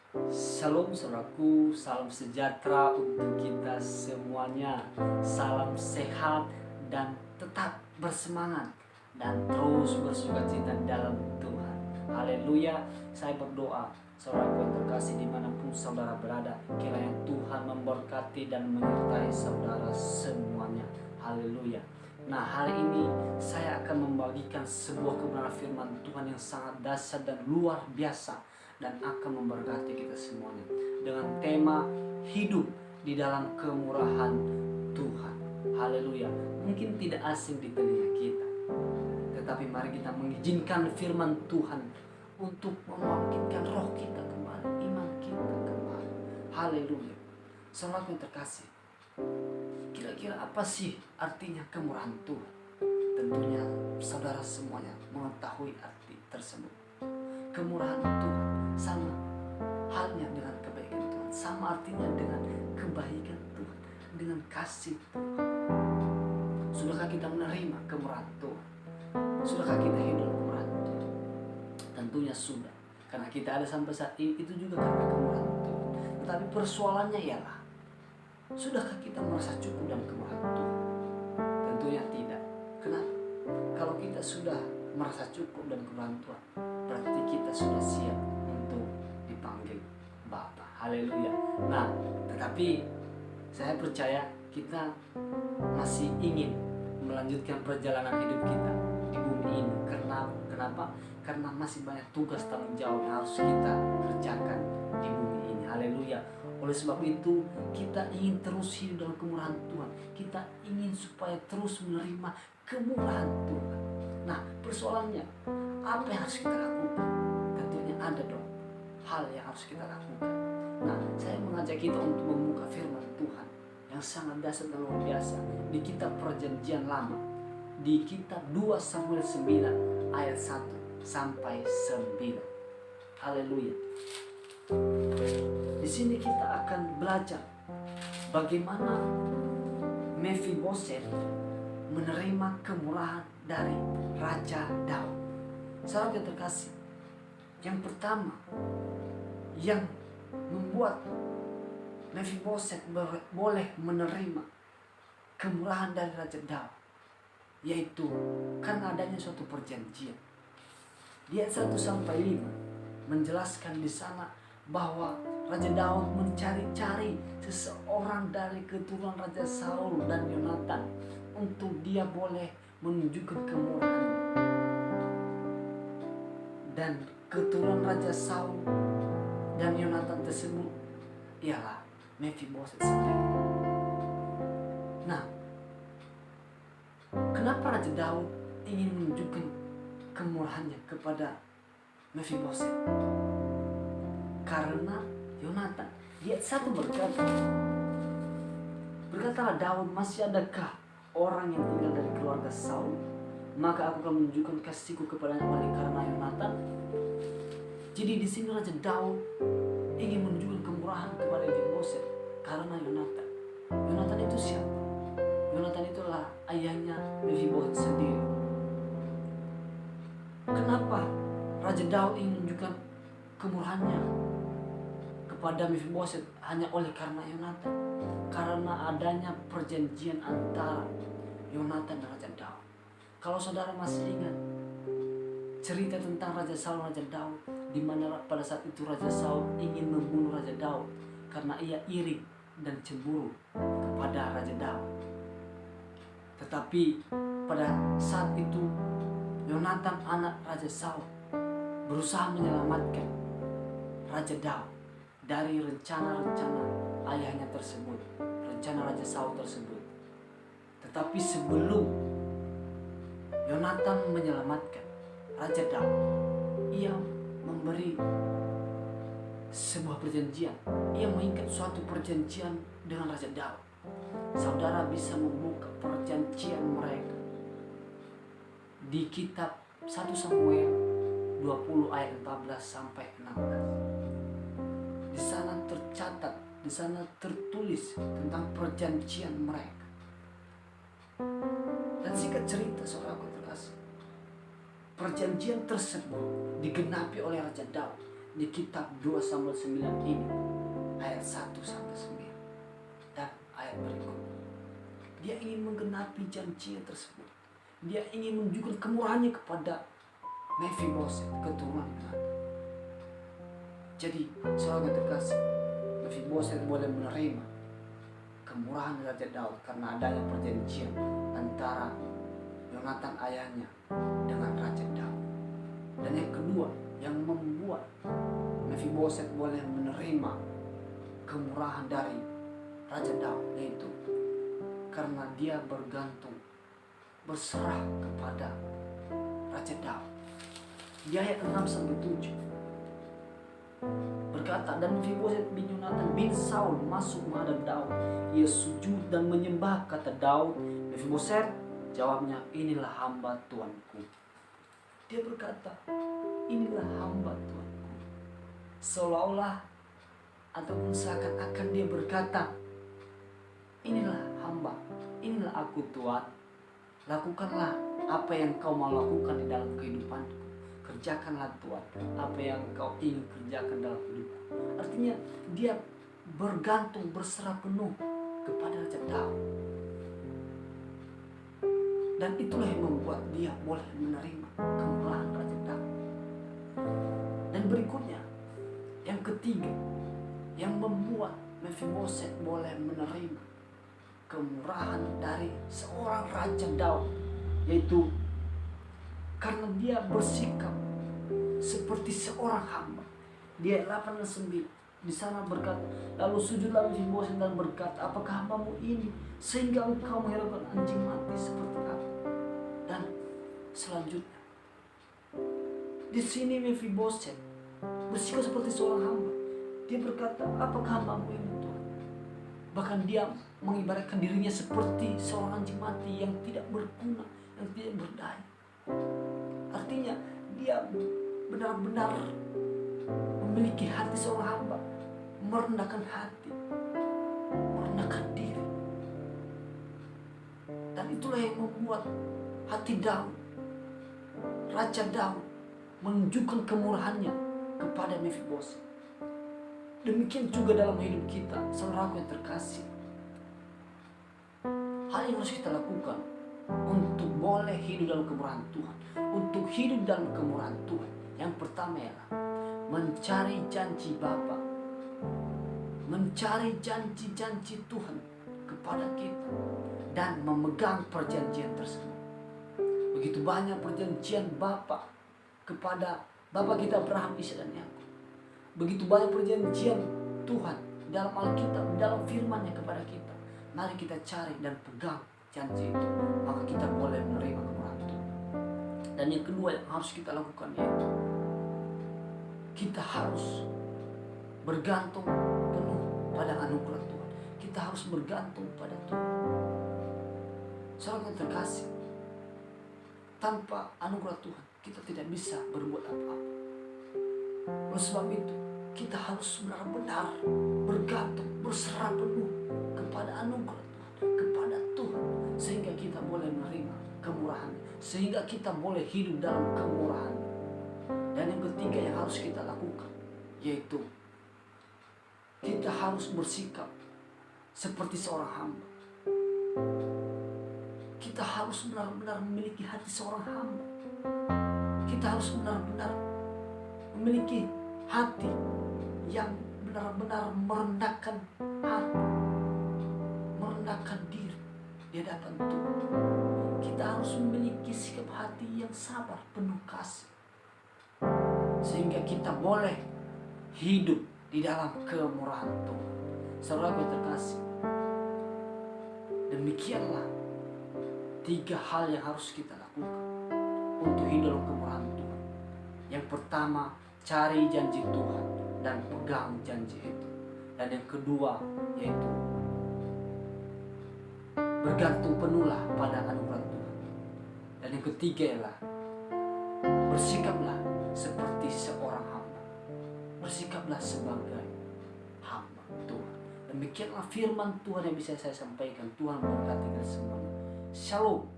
Shalom saudaraku, salam sejahtera untuk kita semuanya. Salam sehat dan tetap bersemangat dan terus bersukacita dalam Tuhan. Haleluya. Saya berdoa saudaraku yang terkasih dimanapun saudara berada, kiranya Tuhan memberkati dan menyertai saudara semuanya. Haleluya. Nah, hari ini saya akan membagikan sebuah kebenaran firman Tuhan yang sangat dahsyat dan luar biasa dan akan memberkati kita semuanya dengan tema hidup di dalam kemurahan Tuhan. Haleluya. Mungkin tidak asing di telinga kita, tetapi mari kita mengizinkan firman Tuhan untuk membangkitkan roh kita kembali, iman kita kembali. Haleluya. Saudara yang terkasih, kira-kira apa sih artinya kemurahan Tuhan? Tentunya saudara semuanya mengetahui arti tersebut. Kemurahan Tuhan sama halnya dengan kebaikan Tuhan, sama artinya dengan kebaikan Tuhan, dengan kasih Tuhan. Sudahkah kita menerima kemurahan Tuhan? Sudahkah kita hidup kemurahan Tuhan? Tentunya sudah, karena kita ada sampai saat ini itu juga karena kemurahan Tuhan. Tetapi persoalannya ialah, sudahkah kita merasa cukup dalam kemurahan Tuhan? Tentunya tidak. Kenapa? Kalau kita sudah merasa cukup dalam kemurahan Tuhan, berarti kita sudah siap untuk dipanggil Bapa. Haleluya. Nah, tetapi saya percaya kita masih ingin melanjutkan perjalanan hidup kita di bumi ini. Kenapa? Karena masih banyak tugas tanggung jawab yang harus kita kerjakan di bumi ini. Haleluya. Oleh sebab itu, kita ingin terus hidup dalam kemurahan Tuhan. Kita ingin supaya terus menerima kemurahan Tuhan. Nah, persoalannya, apa yang harus kita lakukan? Tentunya ada dong hal yang harus kita lakukan. Nah, saya mengajak kita untuk membuka firman Tuhan yang sangat dahsyat dan luar biasa di kitab Perjanjian Lama, di kitab 2 Samuel 9 ayat 1 sampai 9. Haleluya. Di sini kita akan belajar bagaimana Mephiboset menerima kemurahan dari Raja Daud. Saudara yang terkasih, yang pertama yang membuat Mephiboset boleh menerima kemurahan dari Raja Daud, yaitu karena adanya suatu perjanjian. Di ayat 1 sampai 5 menjelaskan di sana bahwa Raja Daud mencari-cari seseorang dari keturunan Raja Saul dan Yonatan untuk dia boleh menunjukkan kemurahan. Dan keturunan Raja Saul dan Yonatan tersebut ialah Mephiboset sendiri. Nah, kenapa Raja Daud ingin menunjukkan kemurahannya kepada Mephiboset? Karena Yonatan di ayat 1 berkatalah Daud, masih adakah orang yang tinggal dari keluarga Saul? Maka aku akan menunjukkan kasihku kepadanya oleh karena Yonatan. Jadi di sini Raja Daud ingin menunjukkan kemurahan kepada Mephiboset karena Yonatan. Yonatan itu siapa? Yonatan itulah ayahnya Mephiboset sendiri. Kenapa Raja Daud ingin menunjukkan kemurahannya kepada Mephiboset hanya oleh karena Yonatan? Karena adanya perjanjian antara Yonatan dan Raja Daud. Kalau saudara masih ingat cerita tentang Raja Saul dan Raja Daud, di mana pada saat itu Raja Saul ingin membunuh Raja Daud karena ia iri dan cemburu kepada Raja Daud. Tetapi pada saat itu Yonatan anak Raja Saul berusaha menyelamatkan Raja Daud dari rencana-rencana ayahnya tersebut, rencana Raja Saul tersebut. Tetapi sebelum Yonatan menyelamatkan Raja Daud, ia memberi sebuah perjanjian. Ia mengikat suatu perjanjian dengan Raja Daud. Saudara bisa membuka perjanjian mereka di kitab 1 Samuel 20 ayat 14 sampai 16. Di sana tercatat, di sana tertulis tentang perjanjian mereka. Dan singkat cerita saudaraku terkasih, perjanjian tersebut digenapi oleh Raja Daud di kitab 2 Samuel 9 ini ayat 1 sampai 9 dan ayat berikutnya. Dia ingin menggenapi janjinya tersebut. Dia ingin menunjukkan kemurahannya kepada Mephiboset, keturunan Gad. Jadi, saudara terkasih, Mephiboset boleh menerima kemurahan Raja Daud karena adanya perjanjian antara Yonatan ayahnya dengan Raja Daud. Dan yang kedua, yang membuat Mephiboset boleh menerima kemurahan dari Raja Daud, yaitu karena dia bergantung, berserah kepada Raja Daud. Di ayat 6 sampai 7 berkata, dan Mephiboset bin Yonatan bin Saul masuk menghadap Daud. Ia sujud dan menyembah. Kata Daud, Mephiboset, jawabnya, inilah hamba Tuanku. Dia berkata, inilah hamba Tuanku. Seolah-olah ataupun seakan-akan dia berkata, inilah hamba, inilah aku Tuhan. Lakukanlah apa yang kau mau lakukan di dalam kehidupanku. Kerjakanlah Tuhan apa yang kau ingin kerjakan dalam hidupku. Artinya dia bergantung, berserah penuh kepada Raja Daud. Dan itulah yang membuat dia boleh menerima kemurahan Raja Daud. Dan berikutnya, yang ketiga, yang membuat Mephiboset boleh menerima kemurahan dari seorang Raja Daud, yaitu karena dia bersikap seperti seorang hamba. Dia 8 dan 9 di sana berkata, lalu sujudlah Mephiboset dan berkata, apakah hambamu ini sehingga engkau menghiraukan anjing mati seperti aku? Dan selanjutnya, di sini Mephiboset bersikap seperti seorang hamba. Dia berkata, apakah hambamu ini Tuhan? Bahkan dia mengibaratkan dirinya seperti seorang anjing mati yang tidak berguna, yang tidak berdaya. Artinya dia benar-benar memiliki hati seorang hamba, merendahkan hati, merendahkan diri. Dan itulah yang membuat hati Daud, Raja Daud, menunjukkan kemurahannya kepada Mephiboset. Demikian juga dalam hidup kita, saudaraku yang terkasih. Hal yang harus kita lakukan untuk boleh hidup dalam kemurahan Tuhan, untuk hidup dalam kemurahan Tuhan, yang pertama ialah mencari janji Bapa, mencari janji-janji Tuhan kepada kita, dan memegang perjanjian tersebut. Begitu banyak perjanjian Bapa kepada Bapa kita Abraham, Ishak dan Yakub. Begitu banyak perjanjian Tuhan dalam Alkitab, dalam firman-Nya kepada kita. Mari kita cari dan pegang janji itu, maka kita boleh menerima kemurahan Tuhan. Dan yang kedua yang harus kita lakukan yaitu kita harus bergantung penuh pada anugerah Tuhan. Kita harus bergantung pada Tuhan. Saudara yang terkasih, tanpa anugerah Tuhan kita tidak bisa berbuat apa-apa. Oleh sebab itu kita harus benar-benar bergantung, berserah penuh kepada anugerah Tuhan, kepada Tuhan, sehingga kita boleh menerima kemurahan, sehingga kita boleh hidup dalam kemurahan. Dan yang ketiga yang harus kita lakukan yaitu kita harus bersikap seperti seorang hamba. Kita harus benar-benar memiliki hati seorang hamba. Kita harus benar-benar memiliki hati yang benar-benar merendahkan hati, merendahkan diri di hadapan Tuhan. Kita harus memiliki sikap hati yang sabar, penuh kasih, sehingga kita boleh hidup di dalam kemurahan Tuhan. Saudara yang terkasih, demikianlah 3 hal yang harus kita lakukan untuk hidup dalam kemurahan Tuhan. Yang pertama, cari janji Tuhan dan pegang janji itu. Dan yang kedua yaitu bergantung penuhlah pada anugerah Tuhan. Dan yang ketiga ialah bersikaplah seperti seorang hamba. Bersikaplah sebagai hamba Tuhan. Demikianlah firman Tuhan yang bisa saya sampaikan. Tuhan memberkati kita semuanya. Shalom.